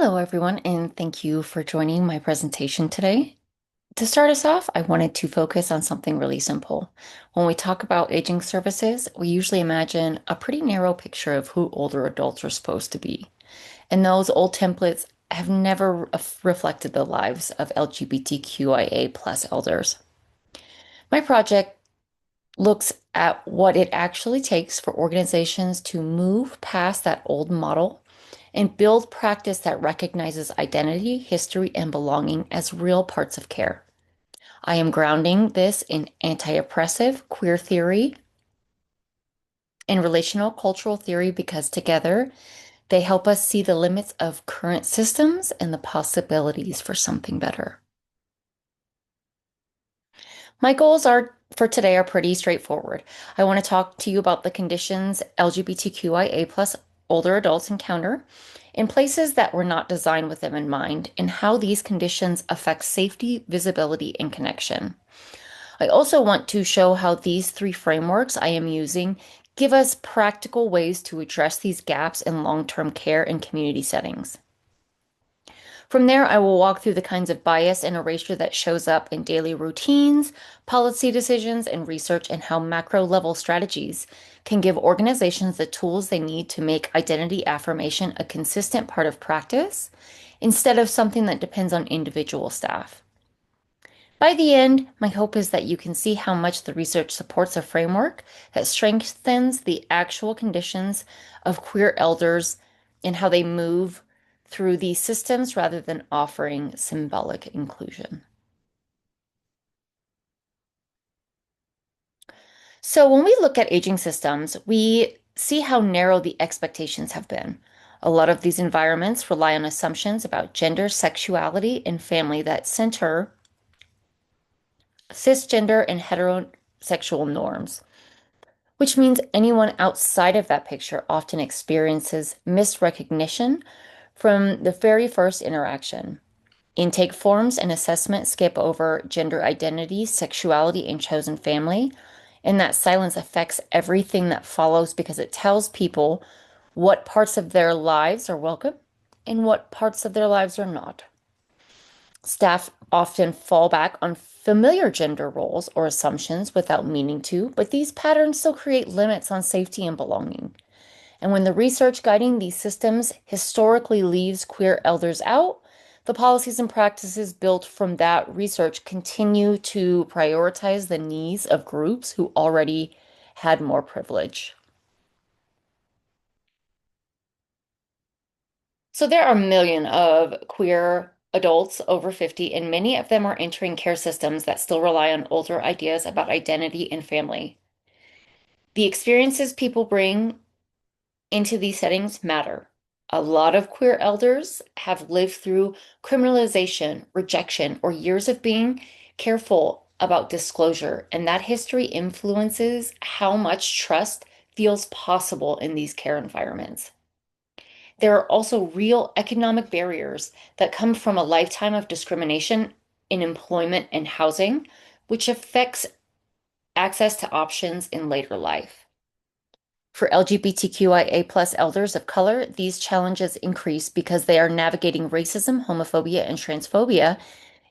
Hello, everyone, and thank you for joining my presentation today. To start us off, I wanted to focus on something really simple. When we talk about aging services, we usually imagine a pretty narrow picture of who older adults are supposed to be. And those old templates have never reflected the lives of LGBTQIA plus elders. My project looks at what it actually takes for organizations to move past that old model and build practice that recognizes identity, history, and belonging as real parts of care. I am grounding this in anti-oppressive queer theory and relational cultural theory because together they help us see the limits of current systems and the possibilities for something better. My goals are for today are pretty straightforward. I want to talk to you about the conditions LGBTQIA plus older adults encounter in places that were not designed with them in mind and how these conditions affect safety, visibility, and connection. I also want to show how these three frameworks I am using give us practical ways to address these gaps in long-term care and community settings. From there, I will walk through the kinds of bias and erasure that shows up in daily routines, policy decisions, and research, and how macro level strategies can give organizations the tools they need to make identity affirmation a consistent part of practice instead of something that depends on individual staff. By the end, my hope is that you can see how much the research supports a framework that strengthens the actual conditions of queer elders and how they move through these systems rather than offering symbolic inclusion. So, when we look at aging systems, we see how narrow the expectations have been. A lot of these environments rely on assumptions about gender, sexuality, and family that center cisgender and heterosexual norms, which means anyone outside of that picture often experiences misrecognition from the very first interaction. Intake forms and assessment skip over gender identity, sexuality, and chosen family, and that silence affects everything that follows because it tells people what parts of their lives are welcome and what parts of their lives are not. Staff often fall back on familiar gender roles or assumptions without meaning to, but these patterns still create limits on safety and belonging. And when the research guiding these systems historically leaves queer elders out, the policies and practices built from that research continue to prioritize the needs of groups who already had more privilege. So there are a million of queer adults over 50, and many of them are entering care systems that still rely on older ideas about identity and family. The experiences people bring into these settings matter. A lot of queer elders have lived through criminalization, rejection, or years of being careful about disclosure, and that history influences how much trust feels possible in these care environments. There are also real economic barriers that come from a lifetime of discrimination in employment and housing, which affects access to options in later life. For LGBTQIA plus elders of color, these challenges increase because they are navigating racism, homophobia, and transphobia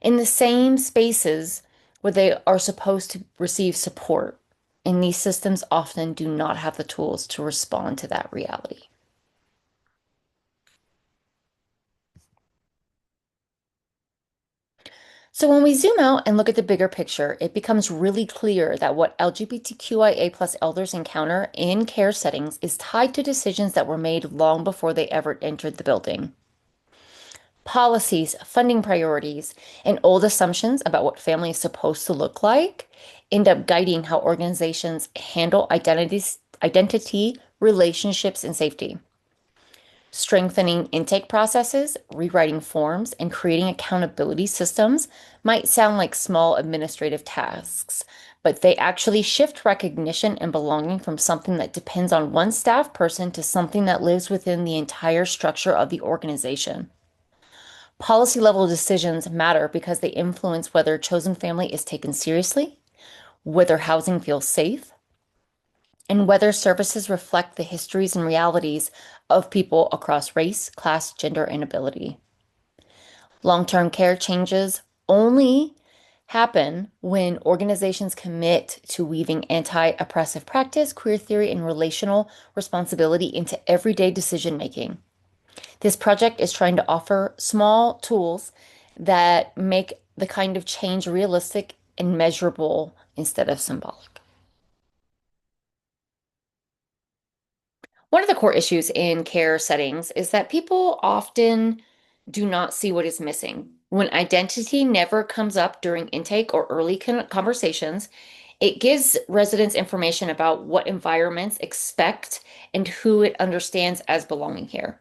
in the same spaces where they are supposed to receive support. And these systems often do not have the tools to respond to that reality. So when we zoom out and look at the bigger picture, it becomes really clear that what LGBTQIA plus elders encounter in care settings is tied to decisions that were made long before they ever entered the building. Policies, funding priorities, and old assumptions about what family is supposed to look like end up guiding how organizations handle identity, relationships, and safety. Strengthening intake processes, rewriting forms, and creating accountability systems might sound like small administrative tasks, but they actually shift recognition and belonging from something that depends on one staff person to something that lives within the entire structure of the organization. Policy level decisions matter because they influence whether chosen family is taken seriously, whether housing feels safe, and whether services reflect the histories and realities of people across race, class, gender, and ability. Long-term care changes only happen when organizations commit to weaving anti-oppressive practice, queer theory, and relational responsibility into everyday decision making. This project is trying to offer small tools that make the kind of change realistic and measurable instead of symbolic. One of the core issues in care settings is that people often do not see what is missing. When identity never comes up during intake or early conversations, it gives residents information about what environments expect and who it understands as belonging here.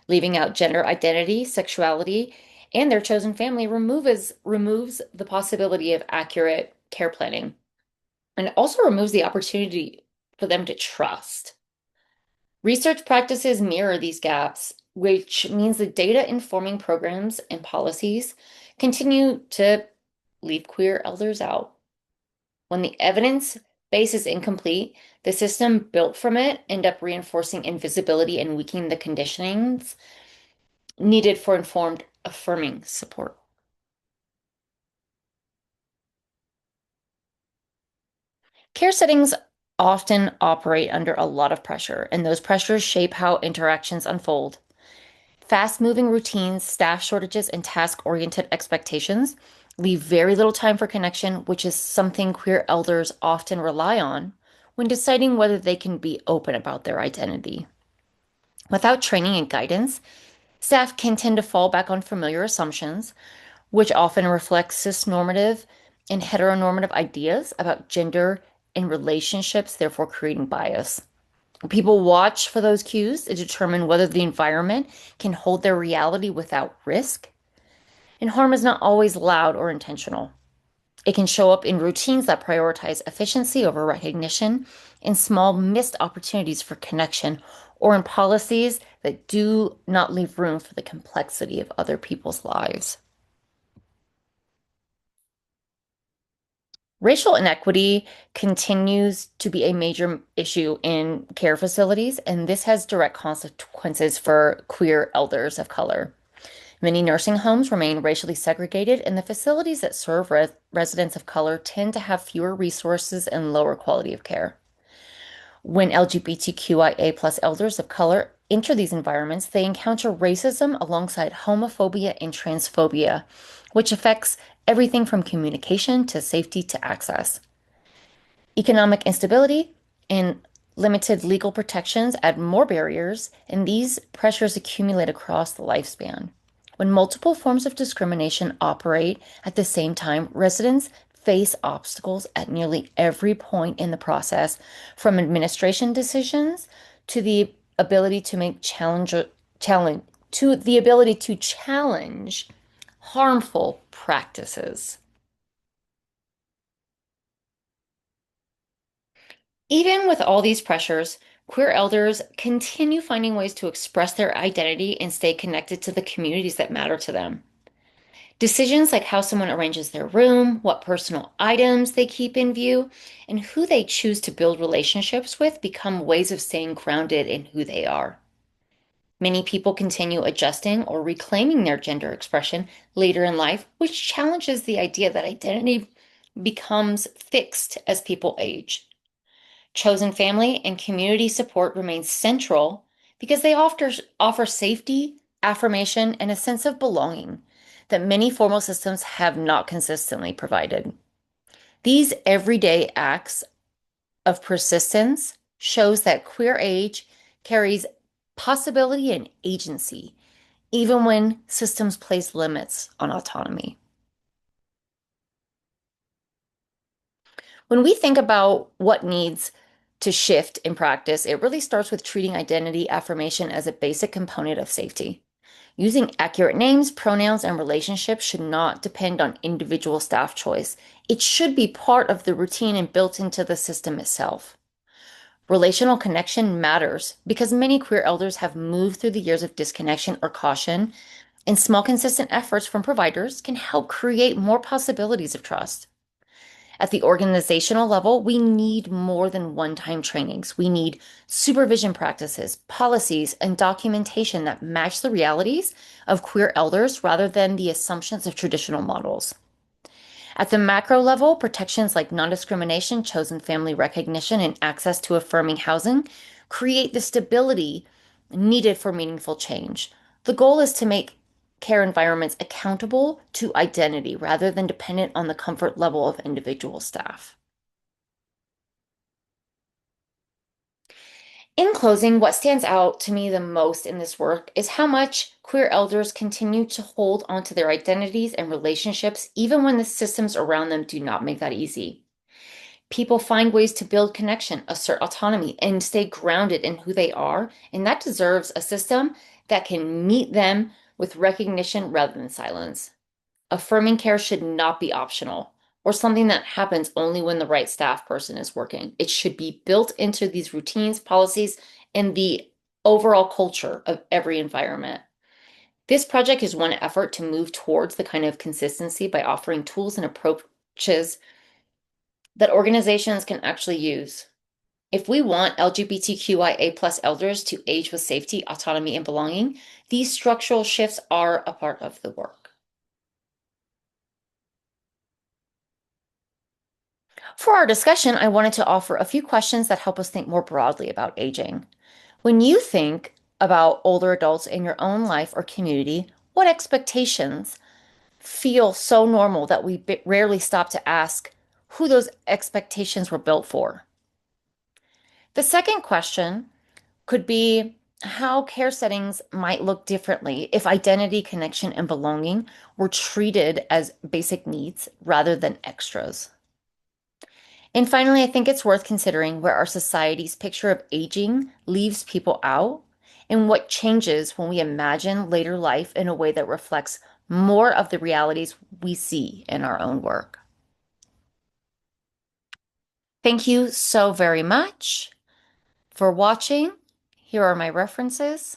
Leaving out gender identity, sexuality, and their chosen family removes the possibility of accurate care planning, and it also removes the opportunity for them to trust. Research practices mirror these gaps, which means the data informing programs and policies continue to leave queer elders out. When the evidence base is incomplete, the system built from it end up reinforcing invisibility and weakening the conditionings needed for informed, affirming support. Care settings often operate under a lot of pressure, and those pressures shape how interactions unfold. Fast-moving routines, staff shortages, and task-oriented expectations leave very little time for connection, which is something queer elders often rely on when deciding whether they can be open about their identity. Without training and guidance, staff can tend to fall back on familiar assumptions, which often reflects cisnormative and heteronormative ideas about gender and relationships, therefore creating bias. People watch for those cues to determine whether the environment can hold their reality without risk. And harm is not always loud or intentional. It can show up in routines that prioritize efficiency over recognition, in small missed opportunities for connection, or in policies that do not leave room for the complexity of other people's lives. Racial inequity continues to be a major issue in care facilities, and this has direct consequences for queer elders of color. Many nursing homes remain racially segregated, and the facilities that serve residents of color tend to have fewer resources and lower quality of care. When LGBTQIA plus elders of color enter these environments, they encounter racism alongside homophobia and transphobia, which affects everything from communication to safety to access. Economic instability and limited legal protections add more barriers, and these pressures accumulate across the lifespan. When multiple forms of discrimination operate at the same time, residents face obstacles at nearly every point in the process, from administration decisions to the ability to make challenge to the ability to challenge harmful practices. Even with all these pressures, queer elders continue finding ways to express their identity and stay connected to the communities that matter to them. Decisions like how someone arranges their room, what personal items they keep in view, and who they choose to build relationships with become ways of staying grounded in who they are. Many people continue adjusting or reclaiming their gender expression later in life, which challenges the idea that identity becomes fixed as people age. Chosen family and community support remains central because they offer safety, affirmation, and a sense of belonging that many formal systems have not consistently provided. These everyday acts of persistence shows that queer age carries possibility and agency, even when systems place limits on autonomy. When we think about what needs to shift in practice, it really starts with treating identity affirmation as a basic component of safety. Using accurate names, pronouns, and relationships should not depend on individual staff choice. It should be part of the routine and built into the system itself. Relational connection matters because many queer elders have moved through the years of disconnection or caution, and small, consistent efforts from providers can help create more possibilities of trust. At the organizational level, we need more than one-time trainings. We need supervision practices, policies, and documentation that match the realities of queer elders rather than the assumptions of traditional models. At the macro level, protections like non-discrimination, chosen family recognition, and access to affirming housing create the stability needed for meaningful change. The goal is to make care environments accountable to identity rather than dependent on the comfort level of individual staff. In closing, what stands out to me the most in this work is how much queer elders continue to hold onto their identities and relationships even when the systems around them do not make that easy. People find ways to build connection, assert autonomy, and stay grounded in who they are, and that deserves a system that can meet them with recognition rather than silence. Affirming care should not be optional or something that happens only when the right staff person is working. It should be built into these routines, policies, and the overall culture of every environment. This project is one effort to move towards the kind of consistency by offering tools and approaches that organizations can actually use. If we want LGBTQIA plus elders to age with safety, autonomy, and belonging, these structural shifts are a part of the work. For our discussion, I wanted to offer a few questions that help us think more broadly about aging. When you think about older adults in your own life or community, what expectations feel so normal that we rarely stop to ask who those expectations were built for? The second question could be how care settings might look differently if identity, connection, and belonging were treated as basic needs rather than extras. And finally, I think it's worth considering where our society's picture of aging leaves people out and what changes when we imagine later life in a way that reflects more of the realities we see in our own work. Thank you so very much for watching. Here are my references.